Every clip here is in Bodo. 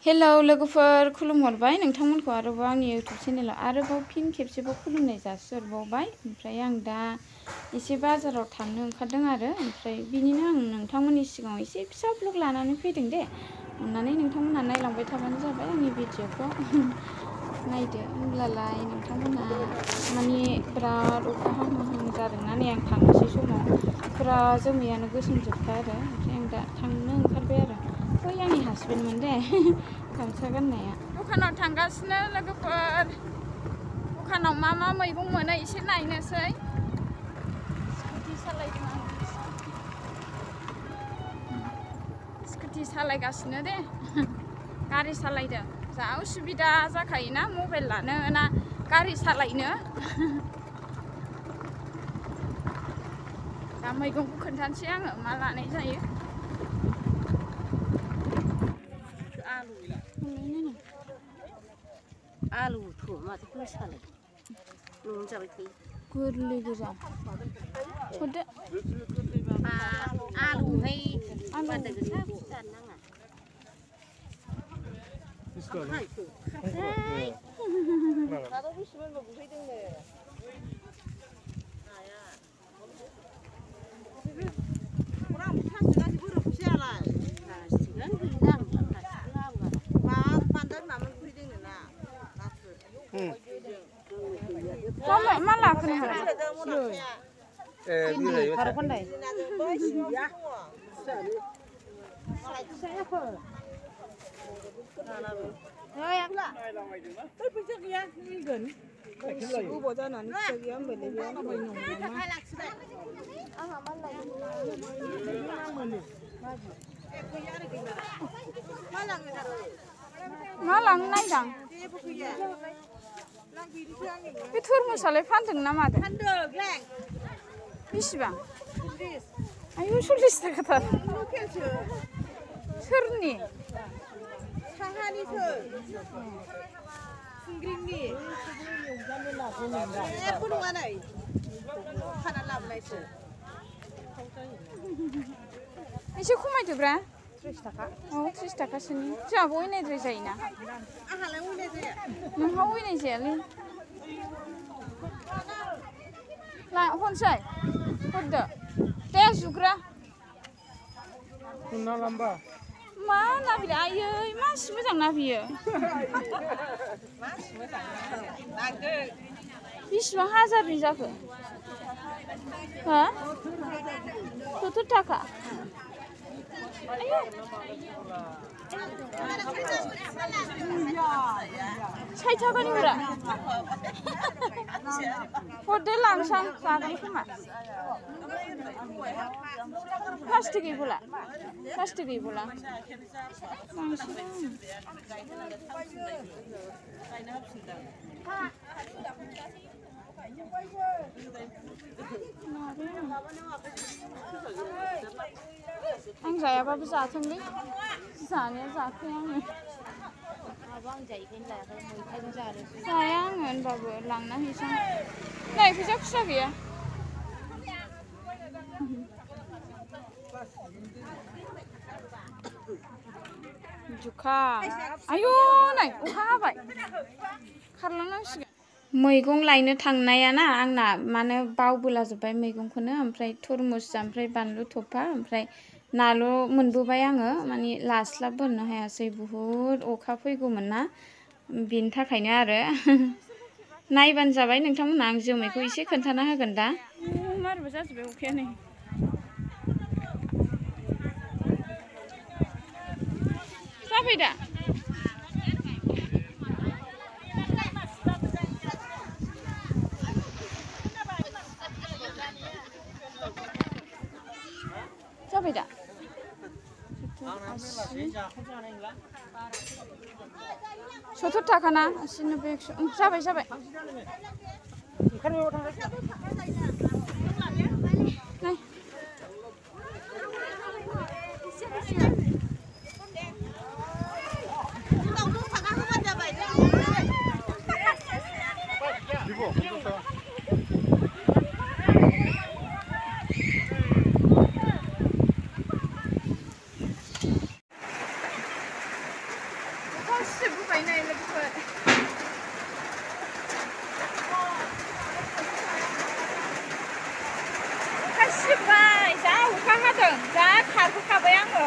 हेलौ लोगोफोर खुलुमहरबाय नोंथांमोनखौ आरोबाव आंनि इउट्युब चेनेलाव आरोबाव फिन खेबसेबाव खुलुमनाय जासिहरबावबाय। ओमफ्राय आं दा एसे बाजाराव थांनो ओंखारदों आरो ओमफ्राय बिनिनो आं नोंथांमोननि सिगाङाव एसे फिसा ब्लग लानानै फैदों दे। अन्नानै नोंथांमोनहा नायलांबाय थाबानो जाबाय आंनि भिडिअखौ नायदो। होमब्लालाय नोंथांमोनहा माने बिराद अखा हाहां जादोंना नै आं थांनोसै समाव बिराद जोमैयानो गोसोमजोबखा आरो ओमफ्राय आं दा थांनो ओंखारबाय आरो बै आंनि हासबेन्डमोन दे गामसा गाननाया। दखानाव थांगासिनो लोगोफोर, दखानाव मा मा मैगं मोनो एसे नायनोसै। स्कुटि सालायदों आं, स्कुटि सालायगासिनो दे, गारि सालायदों। जा उसुबिदा जाखायोना मबाइल लानो ना गारि सालायनो। दा मैगंखौ खोन्थानोसै आङो मा लानाय जायो। आलुथ' माथो गोसालाय न'आवनो जाबाय थायो। गोरलै गोजा हरदो। आलुहाय बादा गोसा जानो नाङा। मा लाखो नोङो? मा लांनो नायदां? बे थुरमुसालाय फानदों ना मादों? बेसेबां? आयु 40 थाखाथार। सोरनि? साहानिसो सिंग्रिंनि जेबो नङा नै खाना लाबोनायसो। एसे खमायदोब्रा। 30 थाखा। औ 30 थाखासोनि। जोंहाबो अयनायद्राय जायोना। आंहालाय अयनाय जाया। नोंहा अयनाय जायालै। हरसै हरदो दे जुग्रा। मा ना बियो? आयै मासि मोजां ना बियो। बेसेबां हाजारनि जाखो? हो 70 थाखा। 60 थाखानि हरा? हरदो लांसां जागोन खोमा। प्लास्टिक गैबावला? प्लास्टिक गैबावला? आं जायाबाबो जाथोंलै, जानाया जाखाया आङो। जाया आङो होनबाबो लांना हैसां। नै फैसा खुस्रा गैया। जुखाम। आयु नै अखा हाबाय खारलांनांसिगोन। मैगं लायनो थांनाया ना आंना मानो बावबोलाजोब्बाय मैगंखौनो, ओमफ्राय थरमुस ओमफ्राय बानलु थफा ओमफ्राय नाल' मोनबोबाय आङो, माने लास्लाबबोनो हायासै बुहुद अखा फैगौमोन ना बेनि थाखायनो आरो। नायबानो जाबाय नोंथांमोनहा, आं जोमैखौ एसे खोन्थाना होगोन दा। मारैबा जाजोब्बाय अखाया नै। जाबाय दा? जाबाय दा? 70 थाखा ना? 80, 90, 100 जाबाय जाबाय। नै सिबाय जा अखा हादों जा खारबोखाबाय आङो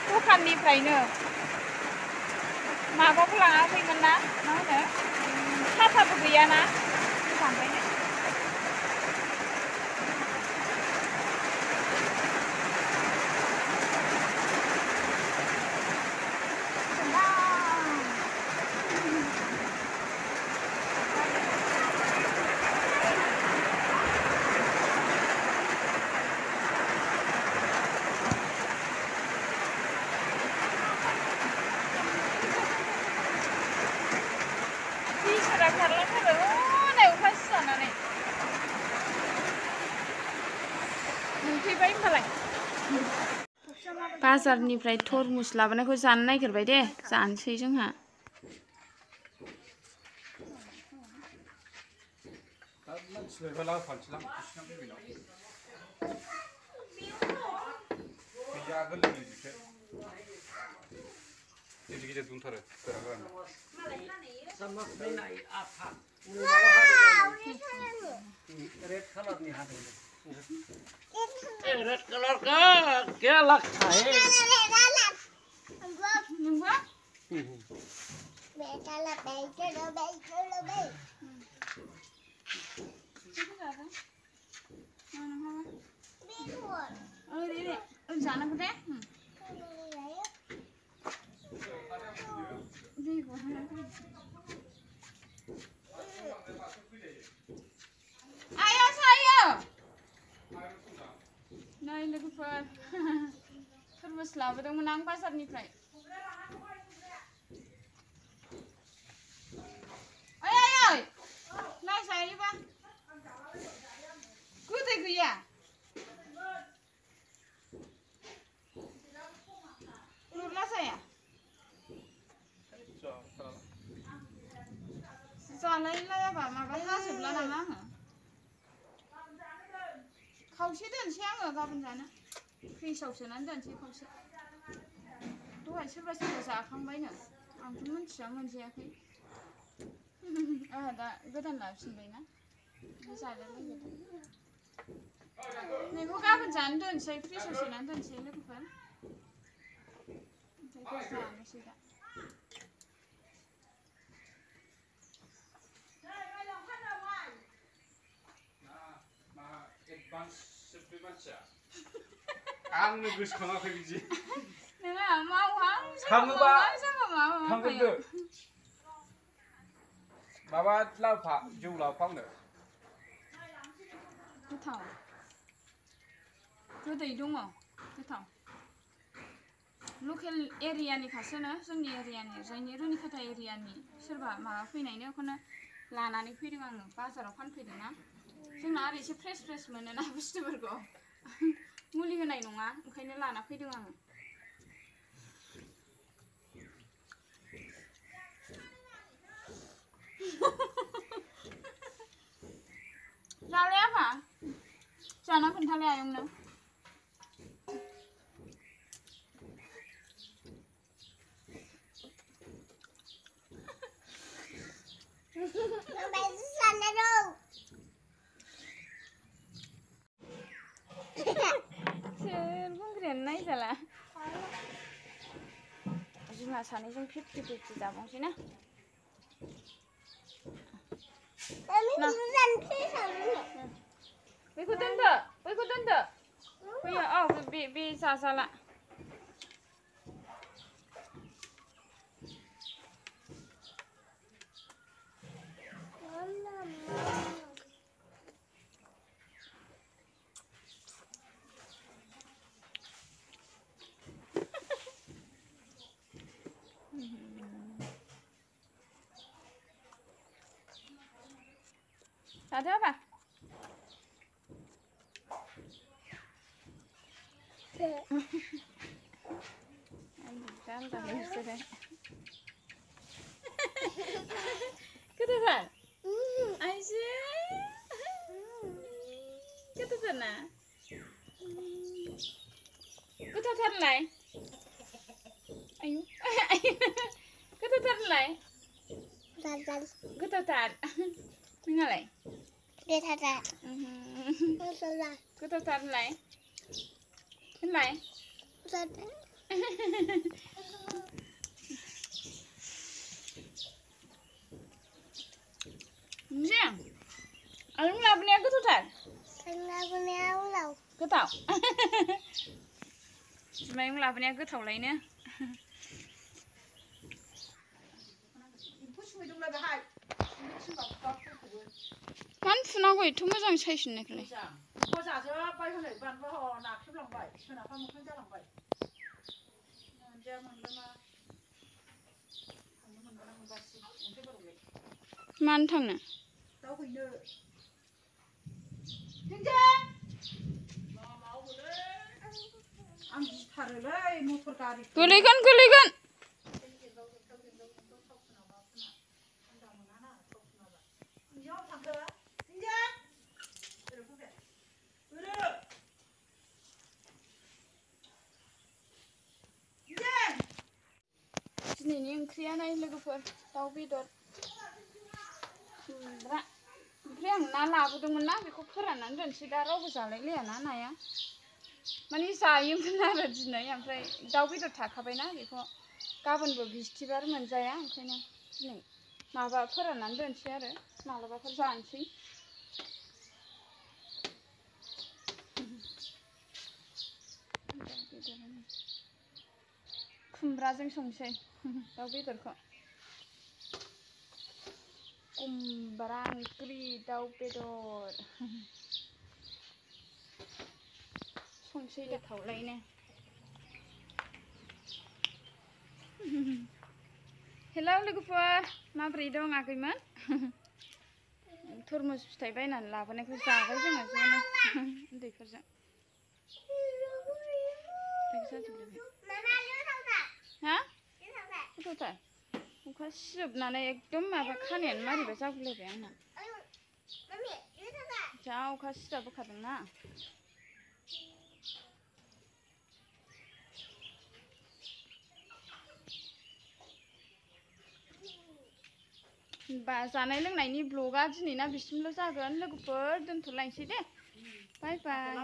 दखाननिफ्रायनो माबाखौ लाङाखैमोन ना मा होनो साथाबो गैयाना थांबायनो बाजारनिफ्राय तरमुस लाबोनायखौ जानो नागिरबाय दे जानोसै जोंहा रेड कलर का क्या लगता है नै लोगोफोर तरमुस लाबोदोंमोन आं बाजारनिफ्राय ओइ नाय जायोबा गोदै गैया लुरला जाया जालायलायाबा माबा हाजोबला नामा आङो खावसे दोनसै आङो गाबोन जानो फ्रिजआव सोनानै दोनसै खावसे दहाय सोरबा सोरबा जाखांबायनो आंथ' मिथिया मोनजायाखै आंहा दा गोदान लाबोफिनबायना जानो लुगैदों नैखौ गाबोन जानो दोनसै फ्रिजआव सोनानै दोनसै लोगोफोर ओमफ्राय जानोसै दा आंनो गोसोखाङाखै बिदि नोङा मावहां थाङोबा माबा थांग्रोदो माबा लाफा जौ लाफांनो गोथाव गोदै दङ गोथाव लकेल एरियानि खासोनो जोंनि एरियानि ओरैजायनि रुनिखाथा एरियानि सोरबा माबा फैनायनो बेखौनो लानानै फैदों आङो बाजाराव फानफैदों ना जोंना आरो एसे फ्रेस फ्रेस मोनोना बुस्थुफोरखौ मुलि होनाय नङा ओंखायनो लाना फैदों आङो जालाय आफा जाना खोन्थालाय आयंनो नायजाला जोंहा सानैजों 50-50 जाबावनोसै ना बैखौ दोनदो बैयो औ बे जाजाला जादो apa? Ketusan? Aisyah? Ketusan na? Ketusan lai? Ayo. Ketusan lai? Ketusan. Nengalai? Ketusan. गोथावथार होनलाय आलु लाबोनाया गोथावथार गोथाव माइरं लाबोनाया गोथावलायनो मानो फुनांगौ एथ' मोजां सायफिननायखौलाय जाजोब्बाय हनै बानलु नाख्रेबलांबाय सोनाबहा मोखां जालांबाय मोनजाया मोनलोङा थांनो मोनगोन ना मोनबासो अन्थाइ बारावलाय मानो थांनो दाउ हैनो आं गिथारोलै मटर गारि गोलैगोन दिनैनि ओंख्रिया नाय लोगोफोर दाउ बेदर खुमब्रा ओमफ्राय आं ना लाबोदोंमोन ना बेखौ फोराननानै दोनसै दा रावबो जालायलायाना नाया माने जायोमोन आरो दिनै ओमफ्राय दाउ बेदर थाखाबायना बेखौ गाबोनबो बिस्थिबार मोनजाया ओंखायनो दिनै माबा फोराननानै दोनसै आरो मालाबाफोर जानोसै खुमब्राजों संसै दाउ बेदरखौ खुमब्रा ओंख्रि दाउ बेदर संसै गोथावलायनो हेलौ लोगोफोर माबोरै दं आगैमोन तरमुज फिथाइ बायनानै लाबोनायखौ जाबाय जोङो ज'नो उन्दैफोरजों हा गोथावथार अखा सिजोबनानै एकदम माबा खानायानो मारैबा जागुलायबाय आंना जा अखा सिजाबोखादोंना होनबा जानाय लोंनायनि ब्लगा दिनैना बिसिमल' जागोन लोगोफोर दोनथ'लायनोसै दे बाय बाय